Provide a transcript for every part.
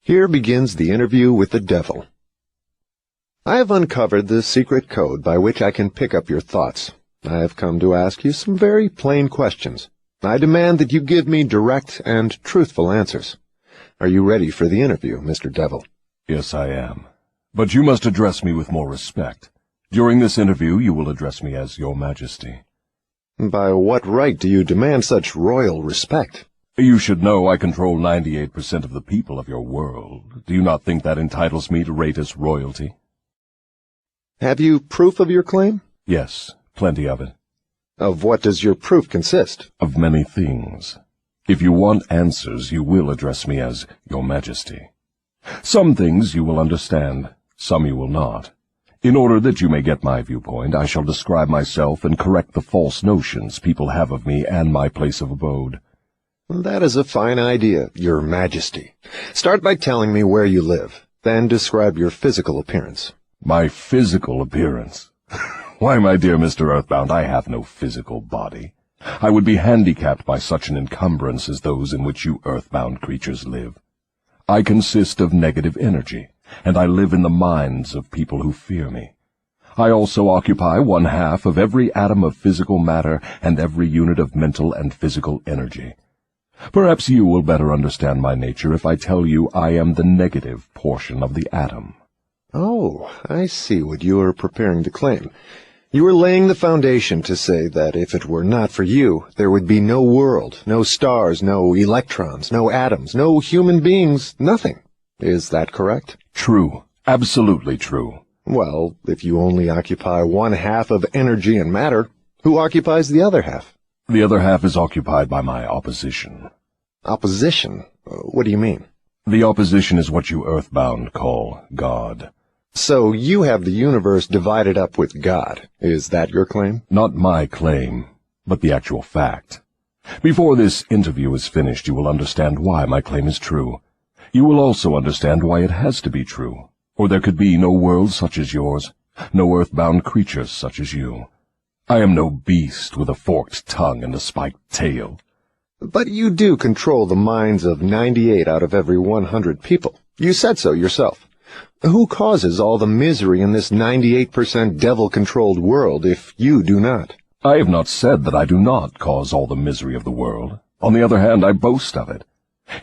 Here begins the interview with the devil. I have uncovered the secret code by which I can pick up your thoughts. I have come to ask you some very plain questions. I demand that you give me direct and truthful answers. Are you ready for the interview, Mr. Devil? Yes, I am. But you must address me with more respect. During this interview, you will address me as Your Majesty. By what right do you demand such royal respect? You should know I control 98% of the people of your world. Do you not think that entitles me to rate as royalty? Have you proof of your claim? Yes, plenty of it. Of what does your proof consist? Of many things. If you want answers, you will address me as Your Majesty. Some things you will understand, some you will not. In order that you may get my viewpoint, I shall describe myself and correct the false notions people have of me and my place of abode. That is a fine idea, Your Majesty. Start by telling me where you live, then describe your physical appearance. My physical appearance? Why, my dear Mr. Earthbound, I have no physical body. I would be handicapped by such an encumbrance as those in which you earthbound creatures live. I consist of negative energy, and I live in the minds of people who fear me. I also occupy 1/2 of every atom of physical matter and every unit of mental and physical energy. Perhaps you will better understand my nature if I tell you I am the negative portion of the atom. Oh, I see what you are preparing to claim. You are laying the foundation to say that if it were not for you, there would be no world, no stars, no electrons, no atoms, no human beings, nothing. Is that correct? True. Absolutely true. Well, if you only occupy 1/2 of energy and matter, who occupies the other half? The other half is occupied by my opposition. Opposition? What do you mean? The opposition is what you earthbound call God. So you have the universe divided up with God. Is that your claim? Not my claim, but the actual fact. Before this interview is finished, you will understand why my claim is true. You will also understand why it has to be true, or there could be no world such as yours, no earthbound creatures such as you. I am no beast with a forked tongue and a spiked tail. But you do control the minds of 98 out of every 100 people. You said so yourself. Who causes all the misery in this 98% devil-controlled world if you do not? I have not said that I do not cause all the misery of the world. On the other hand, I boast of it.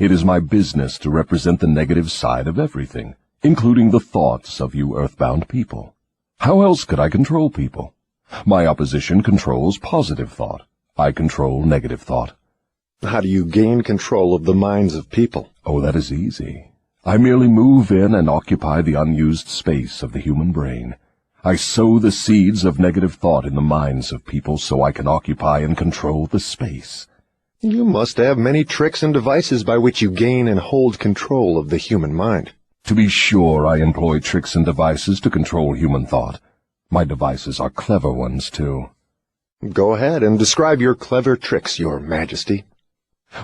It is my business to represent the negative side of everything, including the thoughts of you earthbound people. How else could I control people? My opposition controls positive thought. I control negative thought. How do you gain control of the minds of people? Oh, that is easy. I merely move in and occupy the unused space of the human brain. I sow the seeds of negative thought in the minds of people so I can occupy and control the space. You must have many tricks and devices by which you gain and hold control of the human mind. To be sure, I employ tricks and devices to control human thought. My devices are clever ones, too. Go ahead and describe your clever tricks, Your Majesty.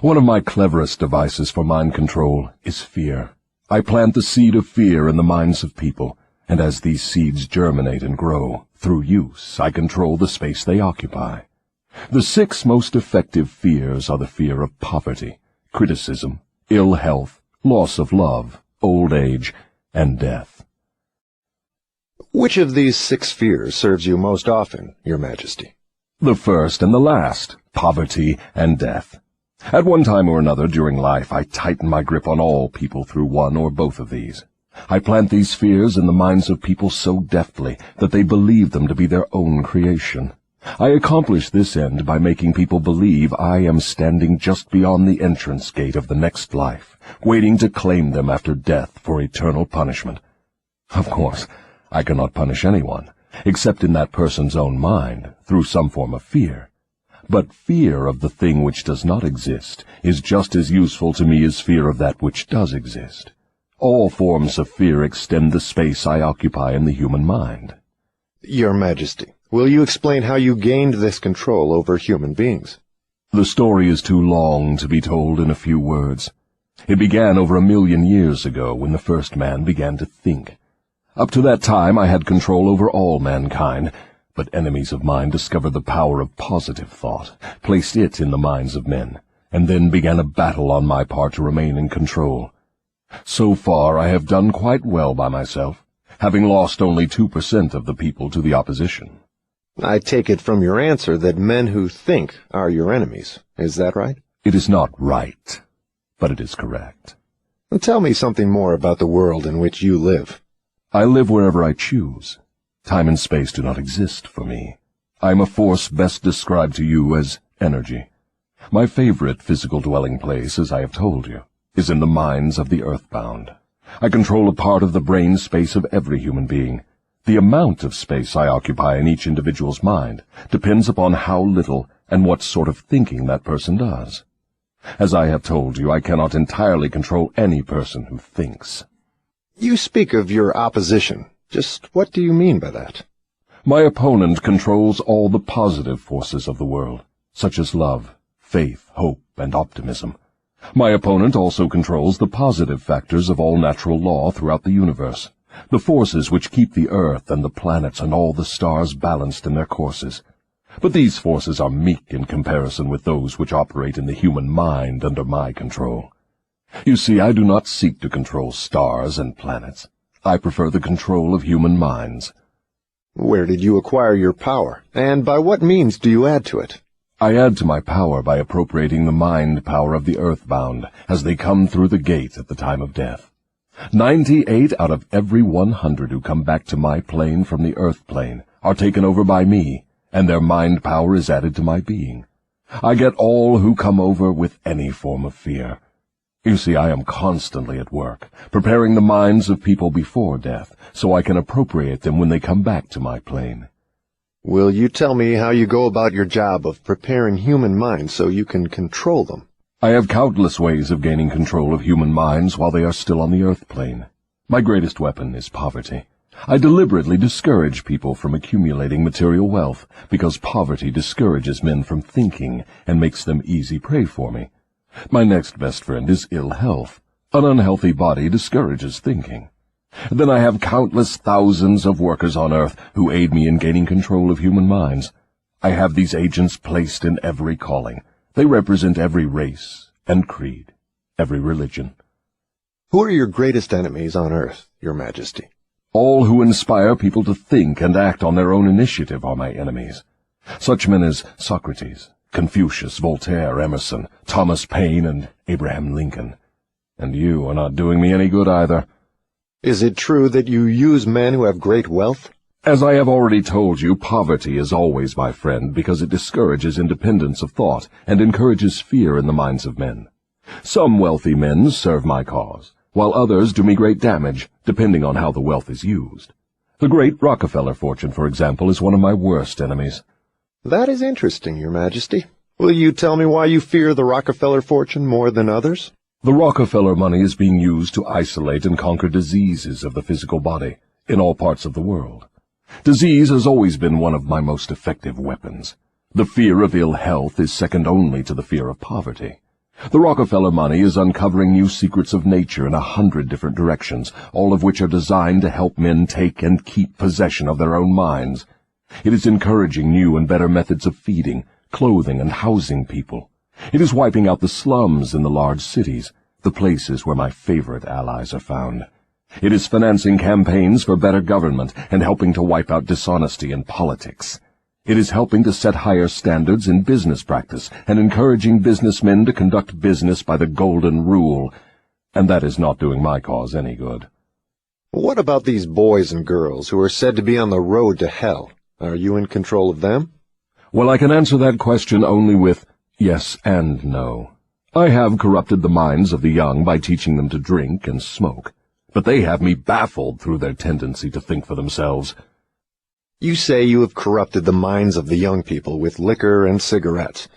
One of my cleverest devices for mind control is fear. I plant the seed of fear in the minds of people, and as these seeds germinate and grow, through use, I control the space they occupy. The 6 most effective fears are the fear of poverty, criticism, ill health, loss of love, old age, and death. Which of these 6 fears serves you most often, Your Majesty? The first and the last, poverty and death. At one time or another during life, I tighten my grip on all people through one or both of these. I plant these fears in the minds of people so deftly that they believe them to be their own creation. I accomplish this end by making people believe I am standing just beyond the entrance gate of the next life, waiting to claim them after death for eternal punishment. Of course, I cannot punish anyone, except in that person's own mind, through some form of fear. But fear of the thing which does not exist is just as useful to me as fear of that which does exist. All forms of fear extend the space I occupy in the human mind. Your Majesty, will you explain how you gained this control over human beings? The story is too long to be told in a few words. It began over 1,000,000 years ago when the first man began to think. Up to that time I had control over all mankind, but enemies of mine discovered the power of positive thought, placed it in the minds of men, and then began a battle on my part to remain in control. So far I have done quite well by myself, having lost only 2% of the people to the opposition. I take it from your answer that men who think are your enemies. Is that right? It is not right, but it is correct. Tell me something more about the world in which you live. I live wherever I choose. Time and space do not exist for me. I am a force best described to you as energy. My favorite physical dwelling place, as I have told you, is in the minds of the earthbound. I control a part of the brain space of every human being. The amount of space I occupy in each individual's mind depends upon how little and what sort of thinking that person does. As I have told you, I cannot entirely control any person who thinks. You speak of your opposition. Just what do you mean by that? My opponent controls all the positive forces of the world, such as love, faith, hope, and optimism. My opponent also controls the positive factors of all natural law throughout the universe, the forces which keep the earth and the planets and all the stars balanced in their courses. But these forces are meek in comparison with those which operate in the human mind under my control. You see, I do not seek to control stars and planets. I prefer the control of human minds. Where did you acquire your power, and by what means do you add to it? I add to my power by appropriating the mind power of the earthbound as they come through the gate at the time of death. 98 out of every 100 who come back to my plane from the earth plane are taken over by me, and their mind power is added to my being. I get all who come over with any form of fear. You see, I am constantly at work, preparing the minds of people before death, so I can appropriate them when they come back to my plane. Will you tell me how you go about your job of preparing human minds so you can control them? I have countless ways of gaining control of human minds while they are still on the earth plane. My greatest weapon is poverty. I deliberately discourage people from accumulating material wealth because poverty discourages men from thinking and makes them easy prey for me. My next best friend is ill health. An unhealthy body discourages thinking. Then I have countless thousands of workers on earth who aid me in gaining control of human minds. I have these agents placed in every calling. They represent every race and creed, every religion. Who are your greatest enemies on earth, Your Majesty? All who inspire people to think and act on their own initiative are my enemies. Such men as Socrates, Confucius, Voltaire, Emerson, Thomas Paine, and Abraham Lincoln. And you are not doing me any good either. Is it true that you use men who have great wealth? As I have already told you, poverty is always my friend because it discourages independence of thought and encourages fear in the minds of men. Some wealthy men serve my cause, while others do me great damage, depending on how the wealth is used. The great Rockefeller fortune, for example, is one of my worst enemies. That is interesting, Your Majesty. Will you tell me why you fear the Rockefeller fortune more than others? The Rockefeller money is being used to isolate and conquer diseases of the physical body in all parts of the world. Disease has always been one of my most effective weapons. The fear of ill health is second only to the fear of poverty. The Rockefeller money is uncovering new secrets of nature in 100 different directions, all of which are designed to help men take and keep possession of their own minds. It is encouraging new and better methods of feeding, clothing, and housing people. It is wiping out the slums in the large cities, the places where my favorite allies are found. It is financing campaigns for better government and helping to wipe out dishonesty in politics. It is helping to set higher standards in business practice and encouraging businessmen to conduct business by the golden rule, and that is not doing my cause any good. What about these boys and girls who are said to be on the road to hell? Are you in control of them? Well, I can answer that question only with yes and no. I have corrupted the minds of the young by teaching them to drink and smoke, but they have me baffled through their tendency to think for themselves. You say you have corrupted the minds of the young people with liquor and cigarettes.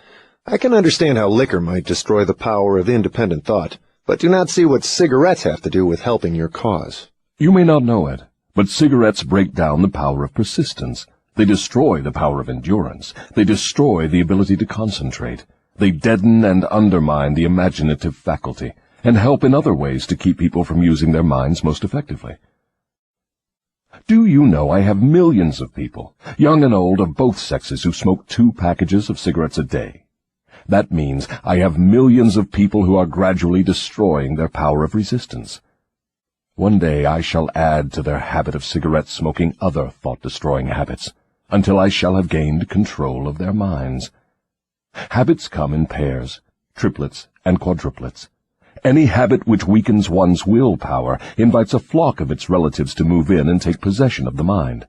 I can understand how liquor might destroy the power of independent thought, but do not see what cigarettes have to do with helping your cause. You may not know it, but cigarettes break down the power of persistence. They destroy the power of endurance. They destroy the ability to concentrate. They deaden and undermine the imaginative faculty, and help in other ways to keep people from using their minds most effectively. Do you know I have millions of people, young and old of both sexes, who smoke 2 packages of cigarettes a day? That means I have millions of people who are gradually destroying their power of resistance. One day I shall add to their habit of cigarette smoking other thought-destroying habits, until I shall have gained control of their minds. Habits come in pairs, triplets, and quadruplets. Any habit which weakens one's willpower invites a flock of its relatives to move in and take possession of the mind.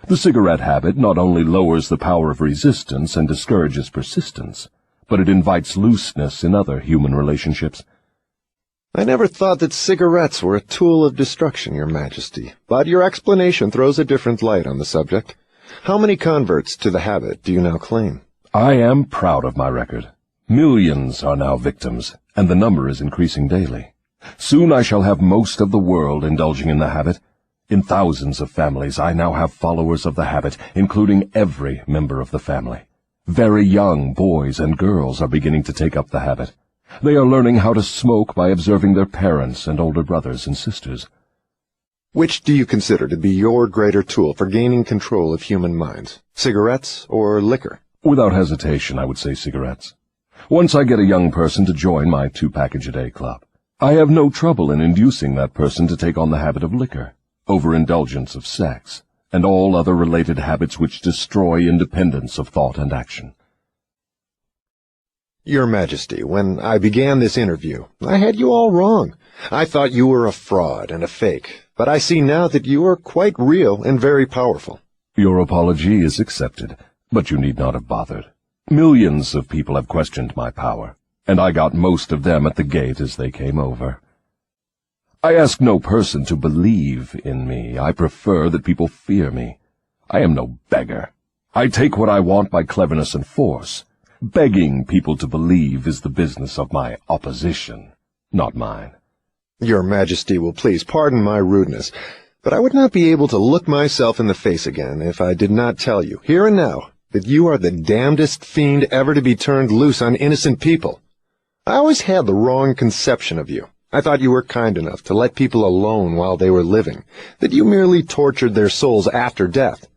The cigarette habit not only lowers the power of resistance and discourages persistence, but it invites looseness in other human relationships. I never thought that cigarettes were a tool of destruction, Your Majesty, but your explanation throws a different light on the subject. How many converts to the habit do you now claim? I am proud of my record. Millions are now victims, and the number is increasing daily. Soon I shall have most of the world indulging in the habit. In thousands of families I now have followers of the habit, including every member of the family. Very young boys and girls are beginning to take up the habit. They are learning how to smoke by observing their parents and older brothers and sisters. Which do you consider to be your greater tool for gaining control of human minds, cigarettes or liquor? Without hesitation, I would say cigarettes. Once I get a young person to join my 2-package-a-day club, I have no trouble in inducing that person to take on the habit of liquor, overindulgence of sex, and all other related habits which destroy independence of thought and action. Your Majesty, when I began this interview, I had you all wrong. I thought you were a fraud and a fake, but I see now that you are quite real and very powerful. Your apology is accepted, but you need not have bothered. Millions of people have questioned my power, and I got most of them at the gate as they came over. I ask no person to believe in me. I prefer that people fear me. I am no beggar. I take what I want by cleverness and force. Begging people to believe is the business of my opposition, not mine. Your Majesty will please pardon my rudeness, but I would not be able to look myself in the face again if I did not tell you, here and now, that you are the damnedest fiend ever to be turned loose on innocent people. I always had the wrong conception of you. I thought you were kind enough to let people alone while they were living, that you merely tortured their souls after death.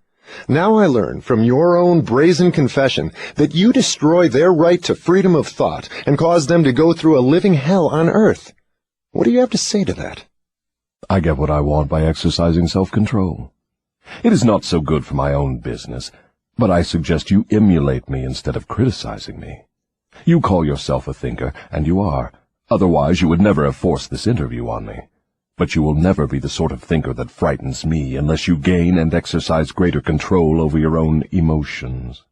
Now I learn from your own brazen confession that you destroy their right to freedom of thought and cause them to go through a living hell on earth. What do you have to say to that? I get what I want by exercising self-control. It is not so good for my own business, but I suggest you emulate me instead of criticizing me. You call yourself a thinker, and you are. Otherwise you would never have forced this interview on me. But you will never be the sort of thinker that frightens me unless you gain and exercise greater control over your own emotions.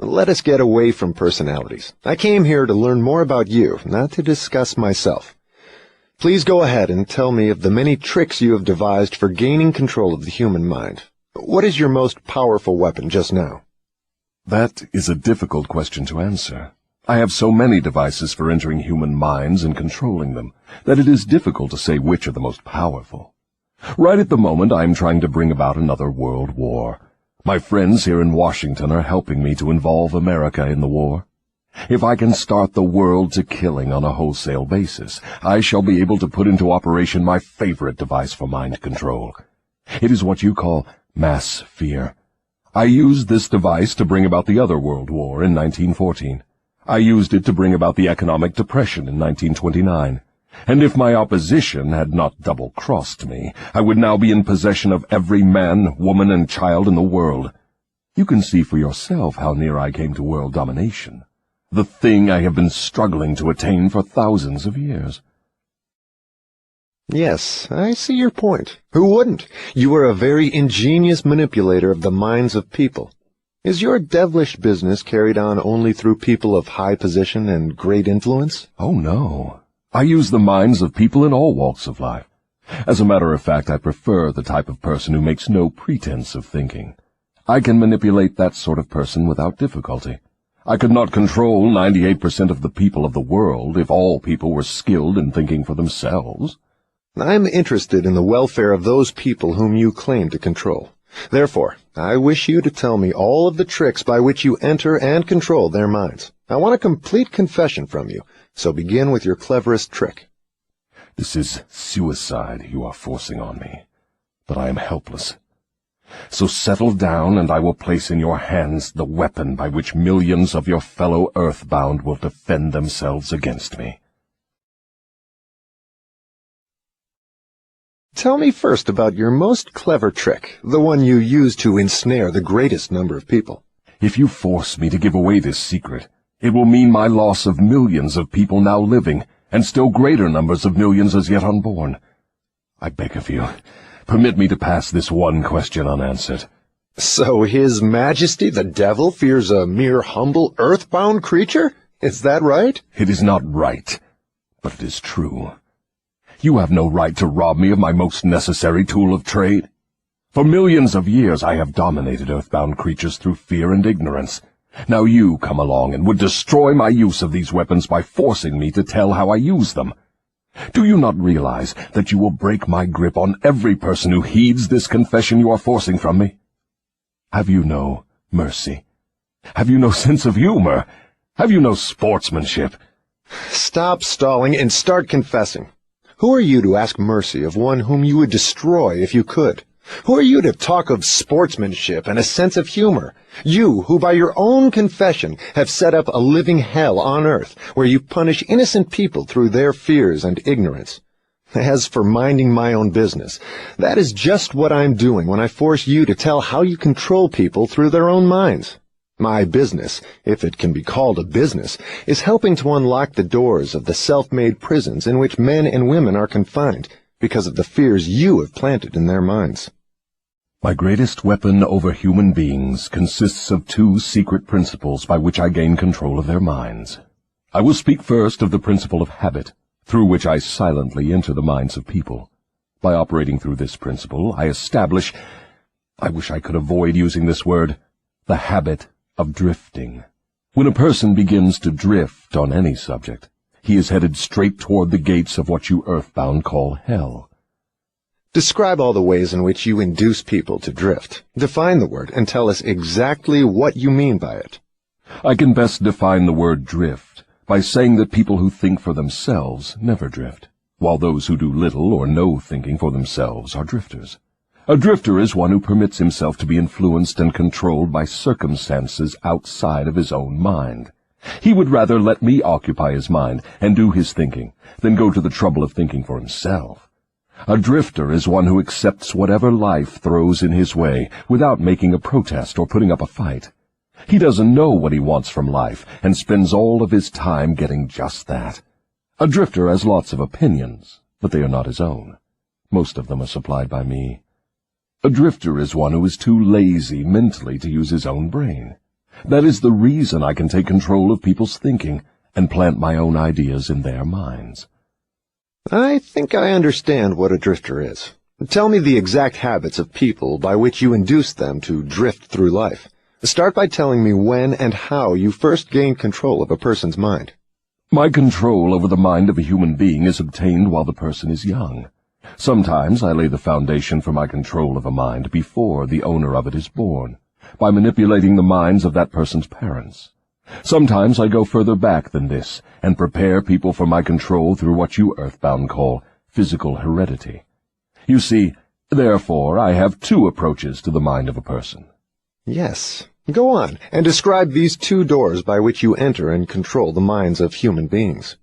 Let us get away from personalities. I came here to learn more about you, not to discuss myself. Please go ahead and tell me of the many tricks you have devised for gaining control of the human mind. What is your most powerful weapon just now? That is a difficult question to answer. I have so many devices for entering human minds and controlling them that it is difficult to say which are the most powerful. Right at the moment I am trying to bring about another world war. My friends here in Washington are helping me to involve America in the war. If I can start the world to killing on a wholesale basis, I shall be able to put into operation my favorite device for mind control. It is what you call mass fear. I used this device to bring about the other World War in 1914. I used it to bring about the economic depression in 1929. And if my opposition had not double-crossed me, I would now be in possession of every man, woman, and child in the world. You can see for yourself how near I came to world domination, the thing I have been struggling to attain for thousands of years. Yes, I see your point. Who wouldn't? You are a very ingenious manipulator of the minds of people. Is your devilish business carried on only through people of high position and great influence? Oh, no. I use the minds of people in all walks of life. As a matter of fact, I prefer the type of person who makes no pretense of thinking. I can manipulate that sort of person without difficulty. I could not control 98% of the people of the world if all people were skilled in thinking for themselves. I'm interested in the welfare of those people whom you claim to control. Therefore, I wish you to tell me all of the tricks by which you enter and control their minds. I want a complete confession from you, so begin with your cleverest trick. This is suicide you are forcing on me, but I am helpless. So settle down, and I will place in your hands the weapon by which millions of your fellow earthbound will defend themselves against me. Tell me first about your most clever trick, the one you use to ensnare the greatest number of people. If you force me to give away this secret, it will mean my loss of millions of people now living, and still greater numbers of millions as yet unborn. I beg of you, permit me to pass this one question unanswered. So His Majesty the Devil fears a mere humble earthbound creature? Is that right? It is not right, but it is true. You have no right to rob me of my most necessary tool of trade. For millions of years I have dominated earthbound creatures through fear and ignorance. Now you come along and would destroy my use of these weapons by forcing me to tell how I use them. Do you not realize that you will break my grip on every person who heeds this confession you are forcing from me? Have you no mercy? Have you no sense of humor? Have you no sportsmanship? Stop stalling and start confessing. Who are you to ask mercy of one whom you would destroy if you could? Who are you to talk of sportsmanship and a sense of humor? You, who by your own confession have set up a living hell on earth, where you punish innocent people through their fears and ignorance. As for minding my own business, that is just what I'm doing when I force you to tell how you control people through their own minds. My business, if it can be called a business, is helping to unlock the doors of the self-made prisons in which men and women are confined because of the fears you have planted in their minds. My greatest weapon over human beings consists of two secret principles by which I gain control of their minds. I will speak first of the principle of habit, through which I silently enter the minds of people. By operating through this principle, I establish, I wish I could avoid using this word, the habit of drifting. When a person begins to drift on any subject, he is headed straight toward the gates of what you earthbound call hell. Describe all the ways in which you induce people to drift. Define the word and tell us exactly what you mean by it. I can best define the word drift by saying that people who think for themselves never drift, while those who do little or no thinking for themselves are drifters. A drifter is one who permits himself to be influenced and controlled by circumstances outside of his own mind. He would rather let me occupy his mind and do his thinking than go to the trouble of thinking for himself. A drifter is one who accepts whatever life throws in his way without making a protest or putting up a fight. He doesn't know what he wants from life and spends all of his time getting just that. A drifter has lots of opinions, but they are not his own. Most of them are supplied by me. A drifter is one who is too lazy mentally to use his own brain. That is the reason I can take control of people's thinking and plant my own ideas in their minds. I think I understand what a drifter is. Tell me the exact habits of people by which you induce them to drift through life. Start by telling me when and how you first gained control of a person's mind. My control over the mind of a human being is obtained while the person is young. Sometimes I lay the foundation for my control of a mind before the owner of it is born, by manipulating the minds of that person's parents. Sometimes I go further back than this and prepare people for my control through what you earthbound call physical heredity. You see, therefore, I have two approaches to the mind of a person. Yes. Go on, and describe these two doors by which you enter and control the minds of human beings.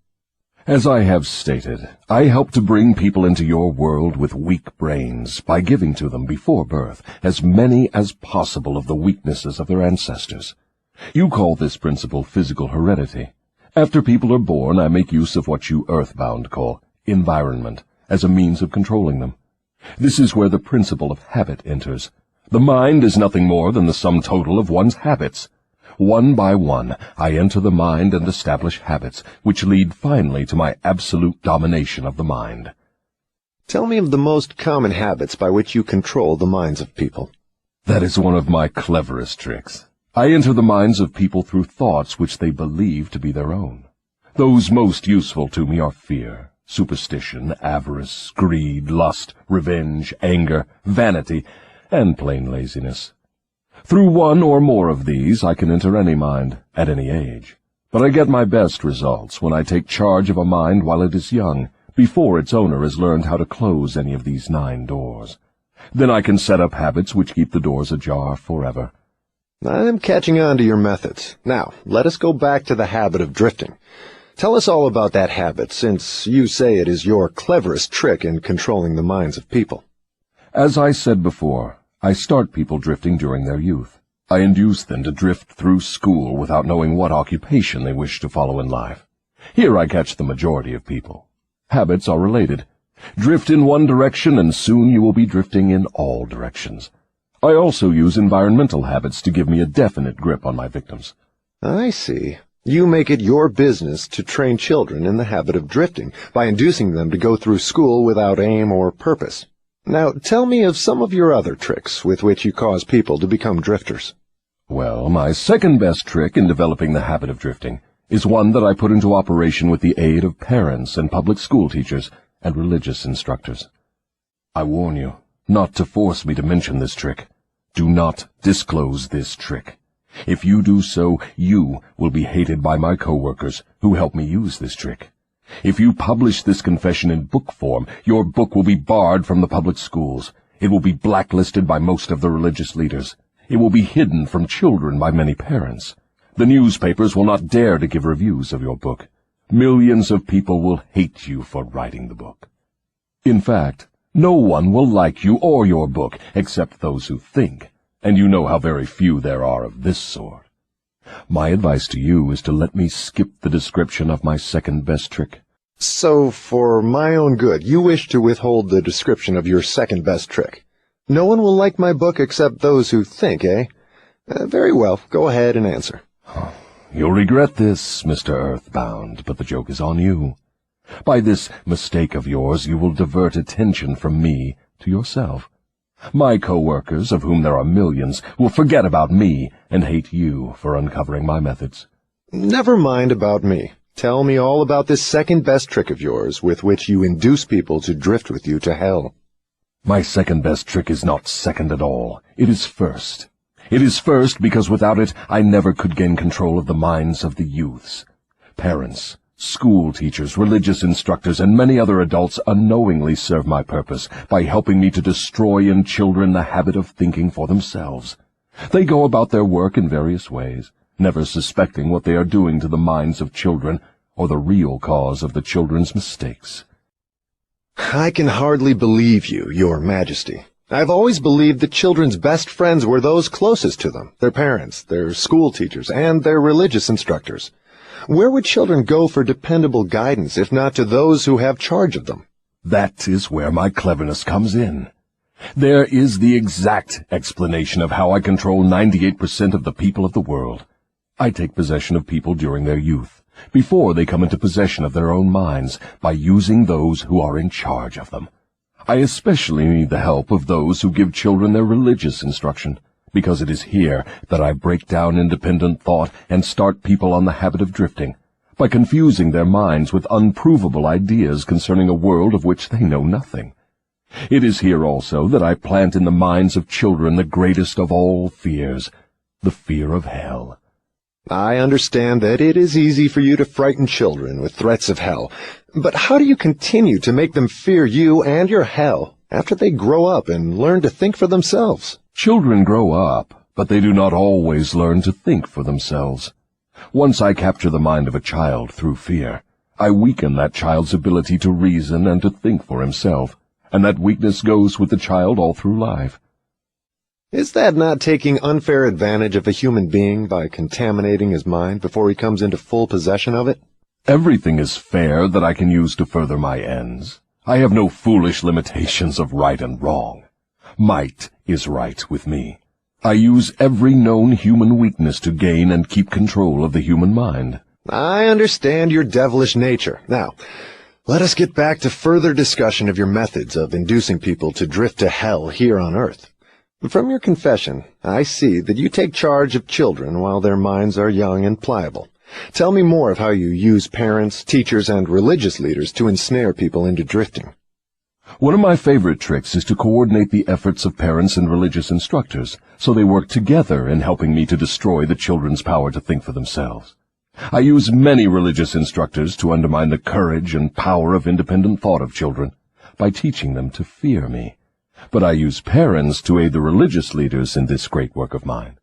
As I have stated, I help to bring people into your world with weak brains by giving to them before birth as many as possible of the weaknesses of their ancestors. You call this principle physical heredity. After people are born, I make use of what you earthbound call environment as a means of controlling them. This is where the principle of habit enters. The mind is nothing more than the sum total of one's habits. One by one, I enter the mind and establish habits, which lead finally to my absolute domination of the mind. Tell me of the most common habits by which you control the minds of people. That is one of my cleverest tricks. I enter the minds of people through thoughts which they believe to be their own. Those most useful to me are fear, superstition, avarice, greed, lust, revenge, anger, vanity, and plain laziness. Through one or more of these I can enter any mind, at any age. But I get my best results when I take charge of a mind while it is young, before its owner has learned how to close any of these 9 doors. Then I can set up habits which keep the doors ajar forever. I'm catching on to your methods. Now, let us go back to the habit of drifting. Tell us all about that habit, since you say it is your cleverest trick in controlling the minds of people. As I said before, I start people drifting during their youth. I induce them to drift through school without knowing what occupation they wish to follow in life. Here I catch the majority of people. Habits are related. Drift in one direction and soon you will be drifting in all directions. I also use environmental habits to give me a definite grip on my victims. I see. You make it your business to train children in the habit of drifting by inducing them to go through school without aim or purpose. Now, tell me of some of your other tricks with which you cause people to become drifters. Well, my second best trick in developing the habit of drifting is one that I put into operation with the aid of parents and public school teachers and religious instructors. I warn you not to force me to mention this trick. Do not disclose this trick. If you do so, you will be hated by my coworkers who help me use this trick. If you publish this confession in book form, your book will be barred from the public schools. It will be blacklisted by most of the religious leaders. It will be hidden from children by many parents. The newspapers will not dare to give reviews of your book. Millions of people will hate you for writing the book. In fact, no one will like you or your book except those who think, and you know how very few there are of this sort. My advice to you is to let me skip the description of my second best trick. So, for my own good, you wish to withhold the description of your second best trick. No one will like my book except those who think, eh? Very well, go ahead and answer. You'll regret this, Mr. Earthbound, but the joke is on you. By this mistake of yours, you will divert attention from me to yourself. My co-workers, of whom there are millions, will forget about me and hate you for uncovering my methods. Never mind about me. Tell me all about this second best trick of yours with which you induce people to drift with you to hell. My second best trick is not second at all. It is first. It is first because without it I never could gain control of the minds of the youths. Parents, school teachers, religious instructors, and many other adults unknowingly serve my purpose by helping me to destroy in children the habit of thinking for themselves. They go about their work in various ways, never suspecting what they are doing to the minds of children or the real cause of the children's mistakes. I can hardly believe you, Your Majesty. I've always believed that children's best friends were those closest to them, their parents, their school teachers, and their religious instructors. Where would children go for dependable guidance if not to those who have charge of them? That is where my cleverness comes in. There is the exact explanation of how I control 98% of the people of the world. I take possession of people during their youth, before they come into possession of their own minds, by using those who are in charge of them. I especially need the help of those who give children their religious instruction, because it is here that I break down independent thought and start people on the habit of drifting, by confusing their minds with unprovable ideas concerning a world of which they know nothing. It is here also that I plant in the minds of children the greatest of all fears, the fear of hell. I understand that it is easy for you to frighten children with threats of hell, but how do you continue to make them fear you and your hell after they grow up and learn to think for themselves? Children grow up, but they do not always learn to think for themselves. Once I capture the mind of a child through fear, I weaken that child's ability to reason and to think for himself, and that weakness goes with the child all through life. Is that not taking unfair advantage of a human being by contaminating his mind before he comes into full possession of it? Everything is fair that I can use to further my ends. I have no foolish limitations of right and wrong. Might is right with me. I use every known human weakness to gain and keep control of the human mind. I understand your devilish nature. Now, let us get back to further discussion of your methods of inducing people to drift to hell here on earth. From your confession, I see that you take charge of children while their minds are young and pliable. Tell me more of how you use parents, teachers, and religious leaders to ensnare people into drifting. One of my favorite tricks is to coordinate the efforts of parents and religious instructors, so they work together in helping me to destroy the children's power to think for themselves. I use many religious instructors to undermine the courage and power of independent thought of children by teaching them to fear me. But I use parents to aid the religious leaders in this great work of mine.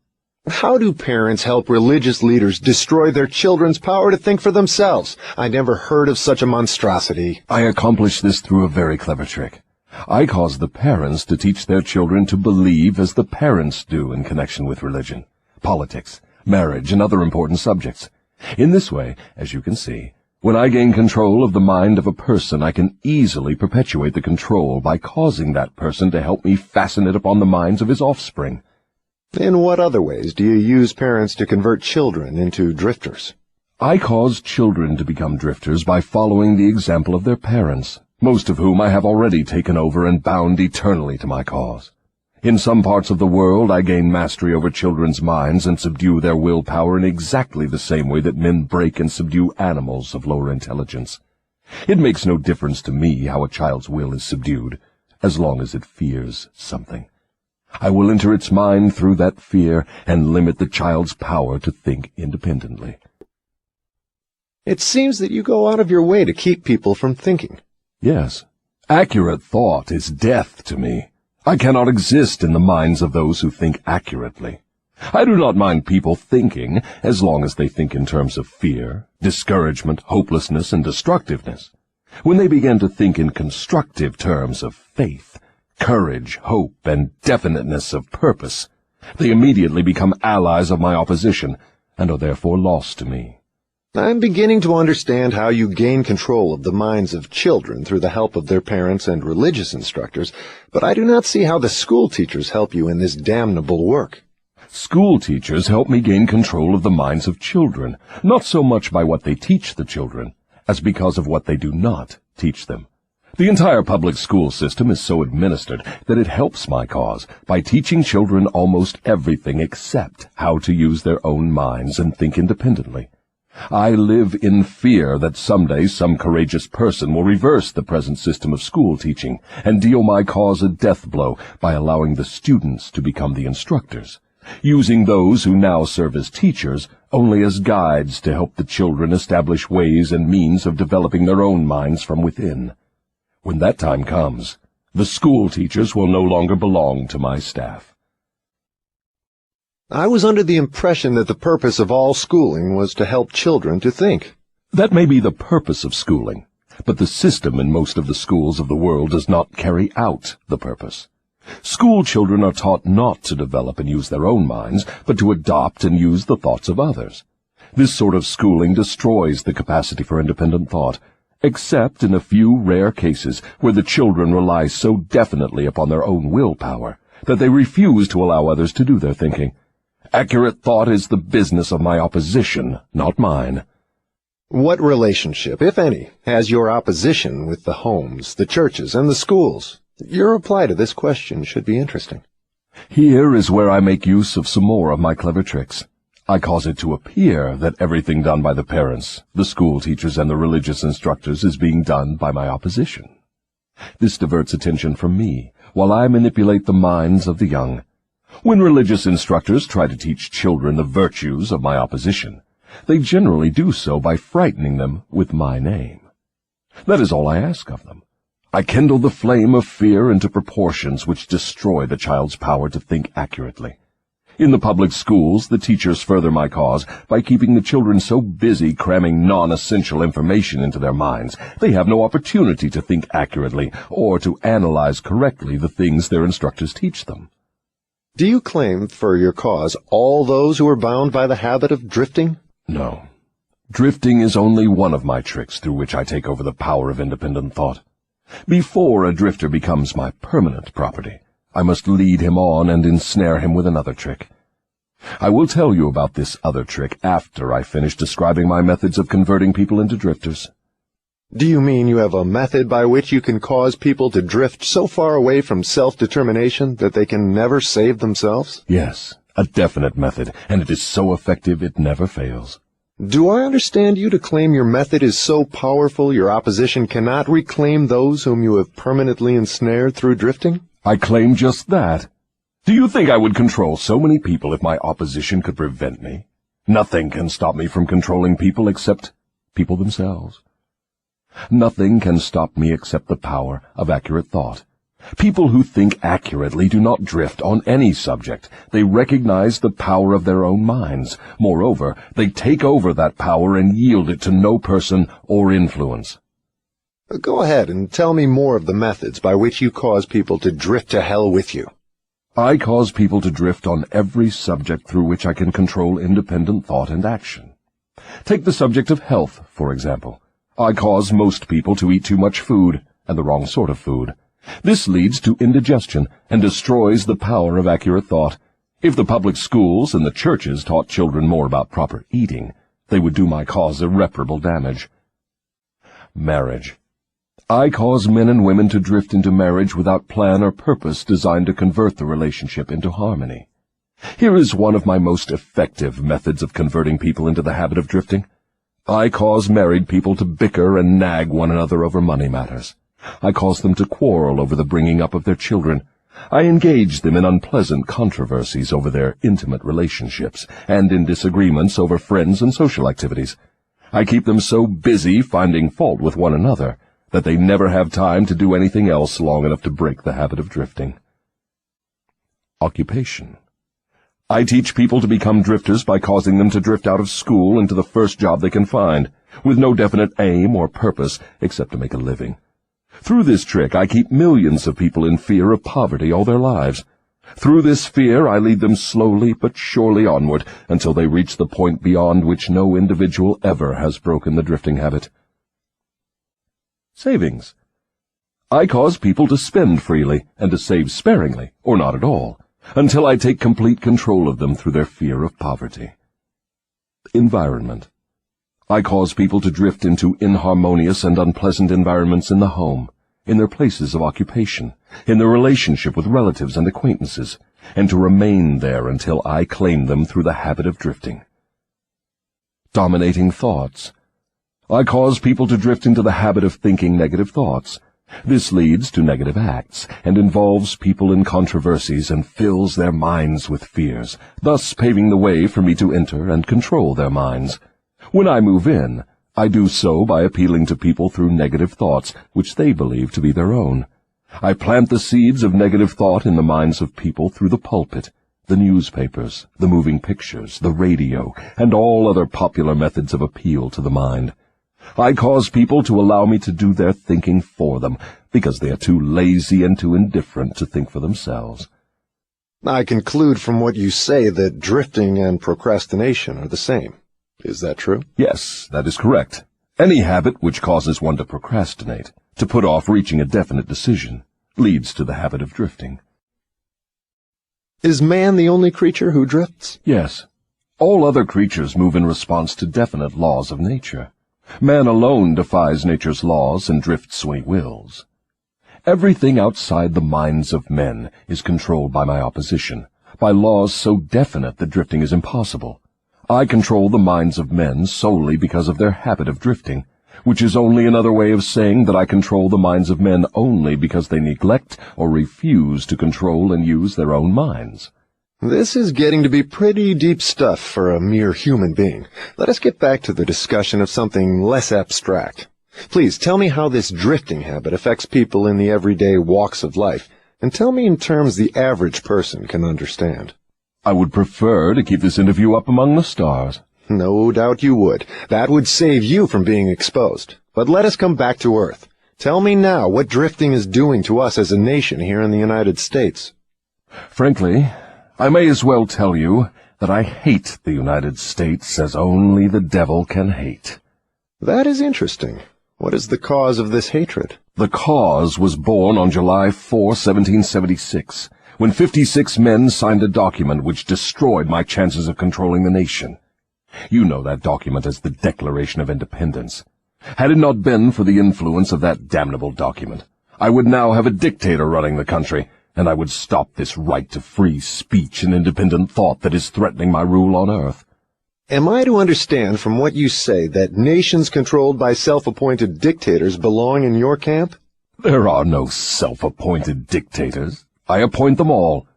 How do parents help religious leaders destroy their children's power to think for themselves? I never heard of such a monstrosity. I accomplish this through a very clever trick. I cause the parents to teach their children to believe as the parents do in connection with religion, politics, marriage, and other important subjects. In this way, as you can see, when I gain control of the mind of a person, I can easily perpetuate the control by causing that person to help me fasten it upon the minds of his offspring. In what other ways do you use parents to convert children into drifters? I cause children to become drifters by following the example of their parents, most of whom I have already taken over and bound eternally to my cause. In some parts of the world, I gain mastery over children's minds and subdue their willpower in exactly the same way that men break and subdue animals of lower intelligence. It makes no difference to me how a child's will is subdued, as long as it fears something. I will enter its mind through that fear and limit the child's power to think independently. It seems that you go out of your way to keep people from thinking. Yes, accurate thought is death to me. I cannot exist in the minds of those who think accurately. I do not mind people thinking, as long as they think in terms of fear, discouragement, hopelessness, and destructiveness. When they begin to think in constructive terms of faith, courage, hope, and definiteness of purpose, they immediately become allies of my opposition, and are therefore lost to me. I'm beginning to understand how you gain control of the minds of children through the help of their parents and religious instructors, but I do not see how the school teachers help you in this damnable work. School teachers help me gain control of the minds of children, not so much by what they teach the children, as because of what they do not teach them. The entire public school system is so administered that it helps my cause by teaching children almost everything except how to use their own minds and think independently. I live in fear that someday some courageous person will reverse the present system of school teaching and deal my cause a death blow by allowing the students to become the instructors, using those who now serve as teachers only as guides to help the children establish ways and means of developing their own minds from within. When that time comes, the school teachers will no longer belong to my staff. I was under the impression that the purpose of all schooling was to help children to think. That may be the purpose of schooling, but the system in most of the schools of the world does not carry out the purpose. School children are taught not to develop and use their own minds, but to adopt and use the thoughts of others. This sort of schooling destroys the capacity for independent thought, except in a few rare cases where the children rely so definitely upon their own willpower that they refuse to allow others to do their thinking. Accurate thought is the business of my opposition, not mine. What relationship, if any, has your opposition with the homes, the churches, and the schools? Your reply to this question should be interesting. Here is where I make use of some more of my clever tricks. I cause it to appear that everything done by the parents, the school teachers, and the religious instructors is being done by my opposition. This diverts attention from me, while I manipulate the minds of the young. When religious instructors try to teach children the virtues of my opposition, they generally do so by frightening them with my name. That is all I ask of them. I kindle the flame of fear into proportions which destroy the child's power to think accurately. In the public schools, the teachers further my cause by keeping the children so busy cramming non-essential information into their minds, they have no opportunity to think accurately or to analyze correctly the things their instructors teach them. Do you claim for your cause all those who are bound by the habit of drifting? No. Drifting is only one of my tricks through which I take over the power of independent thought. Before a drifter becomes my permanent property, I must lead him on and ensnare him with another trick. I will tell you about this other trick after I finish describing my methods of converting people into drifters. Do you mean you have a method by which you can cause people to drift so far away from self-determination that they can never save themselves? Yes, a definite method, and it is so effective it never fails. Do I understand you to claim your method is so powerful your opposition cannot reclaim those whom you have permanently ensnared through drifting? I claim just that. Do you think I would control so many people if my opposition could prevent me? Nothing can stop me from controlling people except people themselves. Nothing can stop me except the power of accurate thought. People who think accurately do not drift on any subject. They recognize the power of their own minds. Moreover, they take over that power and yield it to no person or influence. Go ahead and tell me more of the methods by which you cause people to drift to hell with you. I cause people to drift on every subject through which I can control independent thought and action. Take the subject of health, for example. I cause most people to eat too much food, and the wrong sort of food. This leads to indigestion and destroys the power of accurate thought. If the public schools and the churches taught children more about proper eating, they would do my cause irreparable damage. Marriage. I cause men and women to drift into marriage without plan or purpose designed to convert the relationship into harmony. Here is one of my most effective methods of converting people into the habit of drifting. I cause married people to bicker and nag one another over money matters. I cause them to quarrel over the bringing up of their children. I engage them in unpleasant controversies over their intimate relationships and in disagreements over friends and social activities. I keep them so busy finding fault with one another that they never have time to do anything else long enough to break the habit of drifting. Occupation. I teach people to become drifters by causing them to drift out of school into the first job they can find, with no definite aim or purpose except to make a living. Through this trick, I keep millions of people in fear of poverty all their lives. Through this fear, I lead them slowly but surely onward until they reach the point beyond which no individual ever has broken the drifting habit. Savings. I cause people to spend freely and to save sparingly, or not at all, until I take complete control of them through their fear of poverty. Environment. I cause people to drift into inharmonious and unpleasant environments in the home, in their places of occupation, in their relationship with relatives and acquaintances, and to remain there until I claim them through the habit of drifting. Dominating thoughts. I cause people to drift into the habit of thinking negative thoughts. This leads to negative acts, and involves people in controversies and fills their minds with fears, thus paving the way for me to enter and control their minds. When I move in, I do so by appealing to people through negative thoughts, which they believe to be their own. I plant the seeds of negative thought in the minds of people through the pulpit, the newspapers, the moving pictures, the radio, and all other popular methods of appeal to the mind. I cause people to allow me to do their thinking for them, because they are too lazy and too indifferent to think for themselves. I conclude from what you say that drifting and procrastination are the same. Is that true? Yes, that is correct. Any habit which causes one to procrastinate, to put off reaching a definite decision, leads to the habit of drifting. Is man the only creature who drifts? Yes. All other creatures move in response to definite laws of nature. Man alone defies nature's laws and drifts when he wills. Everything outside the minds of men is controlled by my opposition, by laws so definite that drifting is impossible. I control the minds of men solely because of their habit of drifting, which is only another way of saying that I control the minds of men only because they neglect or refuse to control and use their own minds. This is getting to be pretty deep stuff for a mere human being. Let us get back to the discussion of something less abstract. Please tell me how this drifting habit affects people in the everyday walks of life, and tell me in terms the average person can understand. I would prefer to keep this interview up among the stars. No doubt you would. That would save you from being exposed. But let us come back to Earth. Tell me now what drifting is doing to us as a nation here in the United States. Frankly, I may as well tell you that I hate the United States as only the devil can hate. That is interesting. What is the cause of this hatred? The cause was born on July 4, 1776, when 56 men signed a document which destroyed my chances of controlling the nation. You know that document as the Declaration of Independence. Had it not been for the influence of that damnable document, I would now have a dictator running the country, and I would stop this right to free speech and independent thought that is threatening my rule on earth. Am I to understand from what you say that nations controlled by self-appointed dictators belong in your camp? There are no self-appointed dictators. I appoint them all.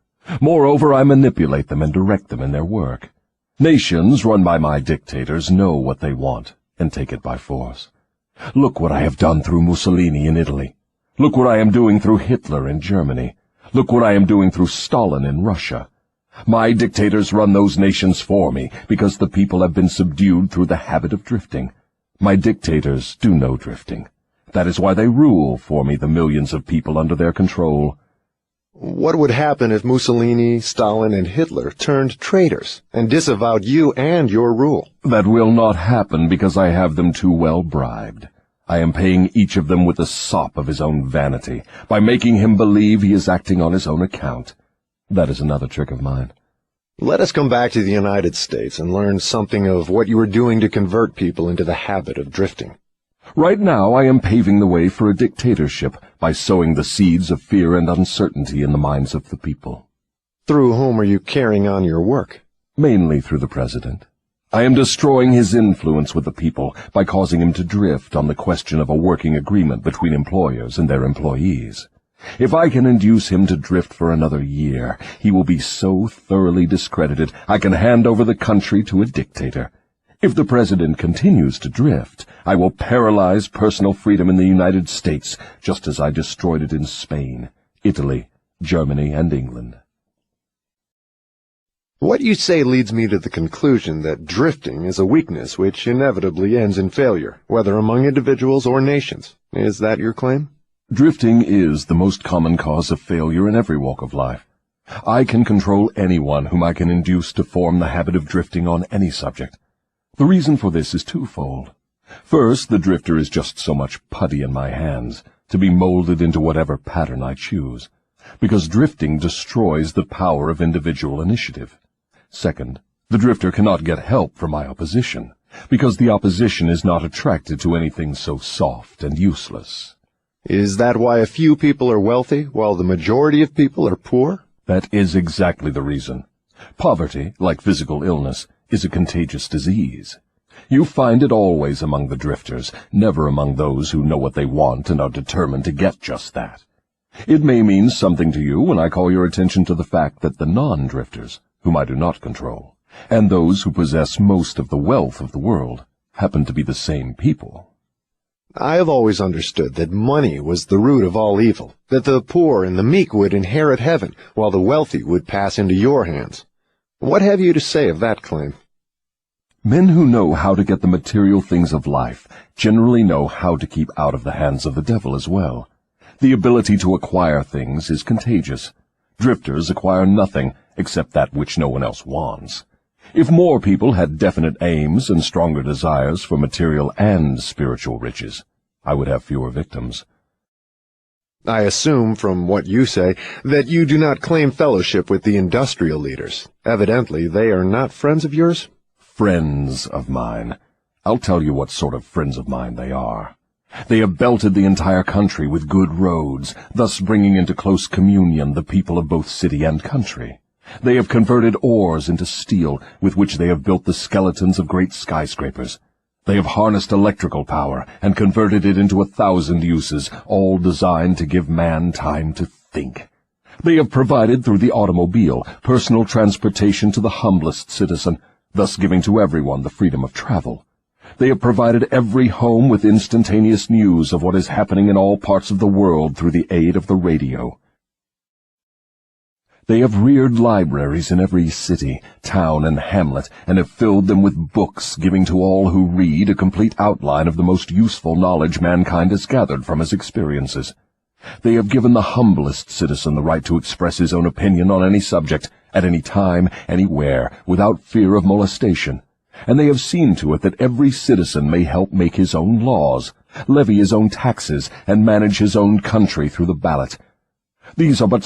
Moreover, I manipulate them and direct them in their work. Nations run by my dictators know what they want and take it by force. Look what I have done through Mussolini in Italy. Look what I am doing through Hitler in Germany. Look what I am doing through Stalin in Russia. My dictators run those nations for me because the people have been subdued through the habit of drifting. My dictators do no drifting. That is why they rule for me the millions of people under their control. What would happen if Mussolini, Stalin, and Hitler turned traitors and disavowed you and your rule? That will not happen because I have them too well bribed. I am paying each of them with the sop of his own vanity, by making him believe he is acting on his own account. That is another trick of mine. Let us come back to the United States and learn something of what you are doing to convert people into the habit of drifting. Right now I am paving the way for a dictatorship by sowing the seeds of fear and uncertainty in the minds of the people. Through whom are you carrying on your work? Mainly through the president. I am destroying his influence with the people by causing him to drift on the question of a working agreement between employers and their employees. If I can induce him to drift for another year, he will be so thoroughly discredited I can hand over the country to a dictator. If the president continues to drift, I will paralyze personal freedom in the United States, just as I destroyed it in Spain, Italy, Germany, and England. What you say leads me to the conclusion that drifting is a weakness which inevitably ends in failure, whether among individuals or nations. Is that your claim? Drifting is the most common cause of failure in every walk of life. I can control anyone whom I can induce to form the habit of drifting on any subject. The reason for this is twofold. First, the drifter is just so much putty in my hands, to be molded into whatever pattern I choose, because drifting destroys the power of individual initiative. Second, the drifter cannot get help from my opposition, because the opposition is not attracted to anything so soft and useless. Is that why a few people are wealthy, while the majority of people are poor? That is exactly the reason. Poverty, like physical illness, is a contagious disease. You find it always among the drifters, never among those who know what they want and are determined to get just that. It may mean something to you when I call your attention to the fact that the non-drifters, whom I do not control, and those who possess most of the wealth of the world, happen to be the same people. I have always understood that money was the root of all evil, that the poor and the meek would inherit heaven, while the wealthy would pass into your hands. What have you to say of that claim? Men who know how to get the material things of life generally know how to keep out of the hands of the devil as well. The ability to acquire things is contagious. Drifters acquire nothing except that which no one else wants. If more people had definite aims and stronger desires for material and spiritual riches, I would have fewer victims. I assume, from what you say, that you do not claim fellowship with the industrial leaders. Evidently, they are not friends of yours? Friends of mine. I'll tell you what sort of friends of mine they are. They have belted the entire country with good roads, thus bringing into close communion the people of both city and country. They have converted ores into steel, with which they have built the skeletons of great skyscrapers. They have harnessed electrical power and converted it into 1,000 uses, all designed to give man time to think. They have provided through the automobile personal transportation to the humblest citizen, thus giving to everyone the freedom of travel. They have provided every home with instantaneous news of what is happening in all parts of the world through the aid of the radio. They have reared libraries in every city, town, and hamlet, and have filled them with books, giving to all who read a complete outline of the most useful knowledge mankind has gathered from his experiences. They have given the humblest citizen the right to express his own opinion on any subject, at any time, anywhere, without fear of molestation. And they have seen to it that every citizen may help make his own laws, levy his own taxes, and manage his own country through the ballot. These are but